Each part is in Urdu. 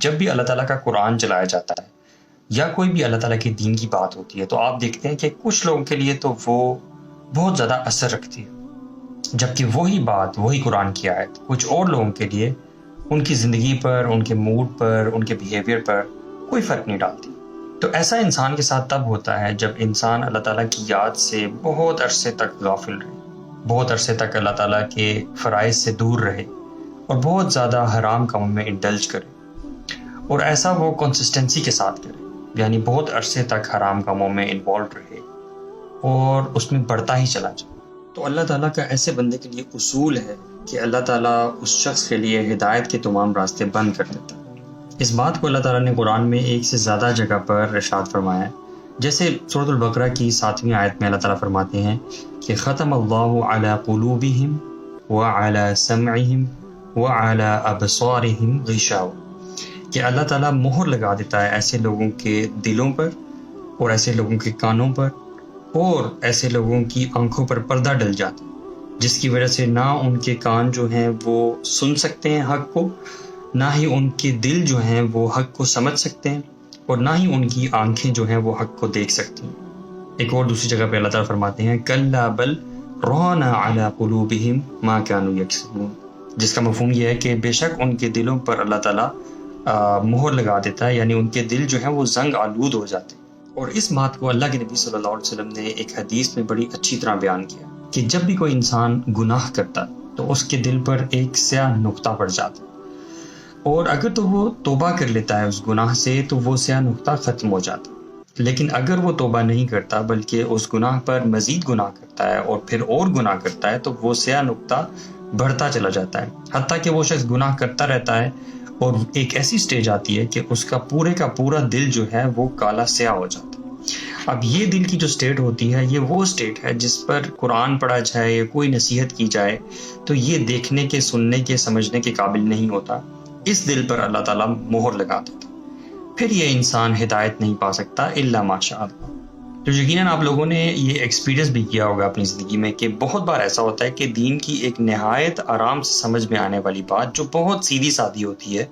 جب بھی اللہ تعالیٰ کا قرآن چلایا جاتا ہے یا کوئی بھی اللہ تعالیٰ کے دین کی بات ہوتی ہے تو آپ دیکھتے ہیں کہ کچھ لوگوں کے لیے تو وہ بہت زیادہ اثر رکھتی ہے، جبکہ وہی بات، وہی قرآن کی آیت کچھ اور لوگوں کے لیے ان کی زندگی پر، ان کے موڈ پر، ان کے بیہیویئر پر کوئی فرق نہیں ڈالتی۔ تو ایسا انسان کے ساتھ تب ہوتا ہے جب انسان اللہ تعالیٰ کی یاد سے بہت عرصے تک غافل رہے، بہت عرصے تک اللہ تعالیٰ کے فرائض سے دور رہے اور بہت زیادہ حرام کاموں میں انڈلج کرے، اور ایسا وہ کنسسٹنسی کے ساتھ کرے، یعنی بہت عرصے تک حرام کاموں میں انوالوڈ رہے اور اس میں بڑھتا ہی چلا جائے۔ تو اللہ تعالیٰ کا ایسے بندے کے لیے اصول ہے کہ اللہ تعالیٰ اس شخص کے لیے ہدایت کے تمام راستے بند کر دیتا ہے۔ اس بات کو اللہ تعالیٰ نے قرآن میں ایک سے زیادہ جگہ پر ارشاد فرمایا ہے، جیسے سورۃ البقرہ کی 7ویں آیت میں اللہ تعالیٰ فرماتے ہیں کہ ختم اللہ علی قلوبہم وعلی سمعہم وعلی ابصارہم غشاوہ، کہ اللہ تعالیٰ مہر لگا دیتا ہے ایسے لوگوں کے دلوں پر اور ایسے لوگوں کے کانوں پر اور ایسے لوگوں کی آنکھوں پر پردہ ڈل جاتا ہے، جس کی وجہ سے نہ ان کے کان جو ہیں وہ سن سکتے ہیں حق کو، نہ ہی ان کے دل جو ہیں وہ حق کو سمجھ سکتے ہیں، اور نہ ہی ان کی آنکھیں جو ہیں وہ حق کو دیکھ سکتی ہیں۔ ایک اور دوسری جگہ پہ اللہ تعالیٰ فرماتے ہیں کَلَّا بَلْ رَانَ عَلَىٰ قُلُوبِهِمْ مَا كَانُوا يَكْسِبُونَ، جس کا مفہوم یہ ہے کہ بے شک ان کے دلوں پر اللہ تعالیٰ مہر لگا دیتا ہے، یعنی ان کے دل جو ہیں وہ زنگ آلود ہو جاتے ہیں۔ اور اس بات کو اللہ کے نبی صلی اللہ علیہ وسلم نے ایک حدیث میں بڑی اچھی طرح بیان کیا کہ جب بھی کوئی انسان گناہ کرتا تو اس کے دل پر ایک سیاہ نقطہ پڑ جاتا، اور اگر تو وہ توبہ کر لیتا ہے اس گناہ سے تو وہ سیاہ نقطہ ختم ہو جاتا، لیکن اگر وہ توبہ نہیں کرتا بلکہ اس گناہ پر مزید گناہ کرتا ہے اور پھر اور گناہ کرتا ہے تو وہ سیاہ نقطہ بڑھتا چلا جاتا ہے، حتیٰ کہ وہ شخص گناہ کرتا رہتا ہے اور ایک ایسی سٹیج آتی ہے کہ اس کا پورا دل جو ہے وہ کالا سیاہ ہو جاتا ہے۔ اب یہ دل کی جو سٹیٹ ہوتی ہے یہ وہ سٹیٹ ہے جس پر قرآن پڑھا جائے یا کوئی نصیحت کی جائے تو یہ دیکھنے کے، سننے کے، سمجھنے کے قابل نہیں ہوتا، اس دل پر اللہ تعالیٰ مہر لگا دیتا، پھر یہ انسان ہدایت نہیں پا سکتا الا ماشاء اللہ۔ تو یقیناً آپ لوگوں نے یہ ایکسپیرینس بھی کیا ہوگا اپنی زندگی میں کہ بہت بار ایسا ہوتا ہے کہ دین کی ایک نہایت آرام سے سمجھ میں آنے والی بات جو بہت سیدھی سادی ہوتی ہے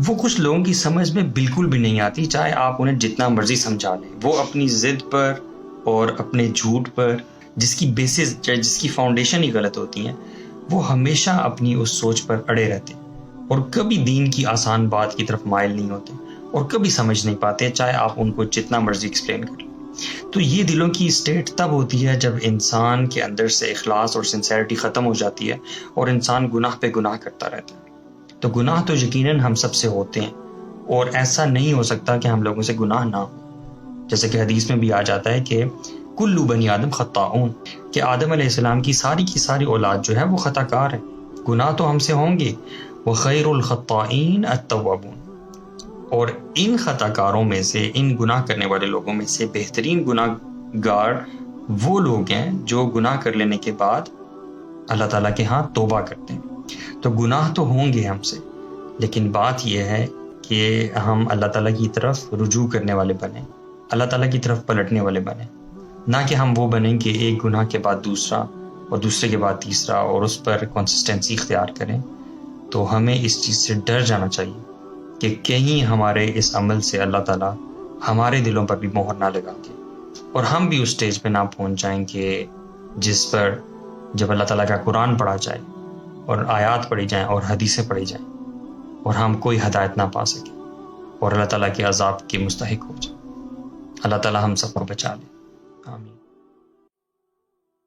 وہ کچھ لوگوں کی سمجھ میں بالکل بھی نہیں آتی، چاہے آپ انہیں جتنا مرضی سمجھا لیں۔ وہ اپنی ضد پر اور اپنے جھوٹ پر، جس کی بیسز، جس کی فاؤنڈیشن ہی غلط ہوتی ہیں، وہ ہمیشہ اپنی اس سوچ پر اڑے رہتے ہیں اور کبھی دین کی آسان بات کی طرف مائل نہیں ہوتے اور کبھی سمجھ نہیں پاتے، چاہے آپ ان کو جتنا مرضی ایکسپلین کر لیں۔ تو یہ دلوں کی اسٹیٹ تب ہوتی ہے جب انسان کے اندر سے اخلاص اور سنسیرٹی ختم ہو جاتی ہے اور انسان گناہ پہ گناہ کرتا رہتا ہے۔ تو گناہ تو یقیناً ہم سب سے ہوتے ہیں، اور ایسا نہیں ہو سکتا کہ ہم لوگوں سے گناہ نہ ہو، جیسے کہ حدیث میں بھی آ جاتا ہے کہ کلو بنی آدم خطاؤن، کہ آدم علیہ السلام کی ساری اولاد جو ہے وہ خطا کار ہے، گناہ تو ہم سے ہوں گے، وخیر الخطائین التوابون، اور ان خطا کاروں میں سے، ان گناہ کرنے والے لوگوں میں سے بہترین گناہ گار وہ لوگ ہیں جو گناہ کر لینے کے بعد اللہ تعالیٰ کے ہاں توبہ کرتے ہیں۔ تو گناہ تو ہوں گے ہم سے، لیکن بات یہ ہے کہ ہم اللہ تعالیٰ کی طرف رجوع کرنے والے بنیں، اللہ تعالیٰ کی طرف پلٹنے والے بنیں، نہ کہ ہم وہ بنیں کہ ایک گناہ کے بعد دوسرا اور دوسرے کے بعد تیسرا اور اس پر کنسسٹنسی اختیار کریں۔ تو ہمیں اس چیز سے ڈر جانا چاہیے کہ کہیں ہمارے اس عمل سے اللہ تعالیٰ ہمارے دلوں پر بھی مہر نہ لگا کے اور ہم بھی اس سٹیج پہ نہ پہنچ جائیں کہ جس پر جب اللہ تعالیٰ کا قرآن پڑھا جائے اور آیات پڑھی جائیں اور حدیثیں پڑھی جائیں اور ہم کوئی ہدایت نہ پا سکیں اور اللہ تعالیٰ کے عذاب کے مستحق ہو جائیں۔ اللہ تعالیٰ ہم سب کو بچا لے، آمین۔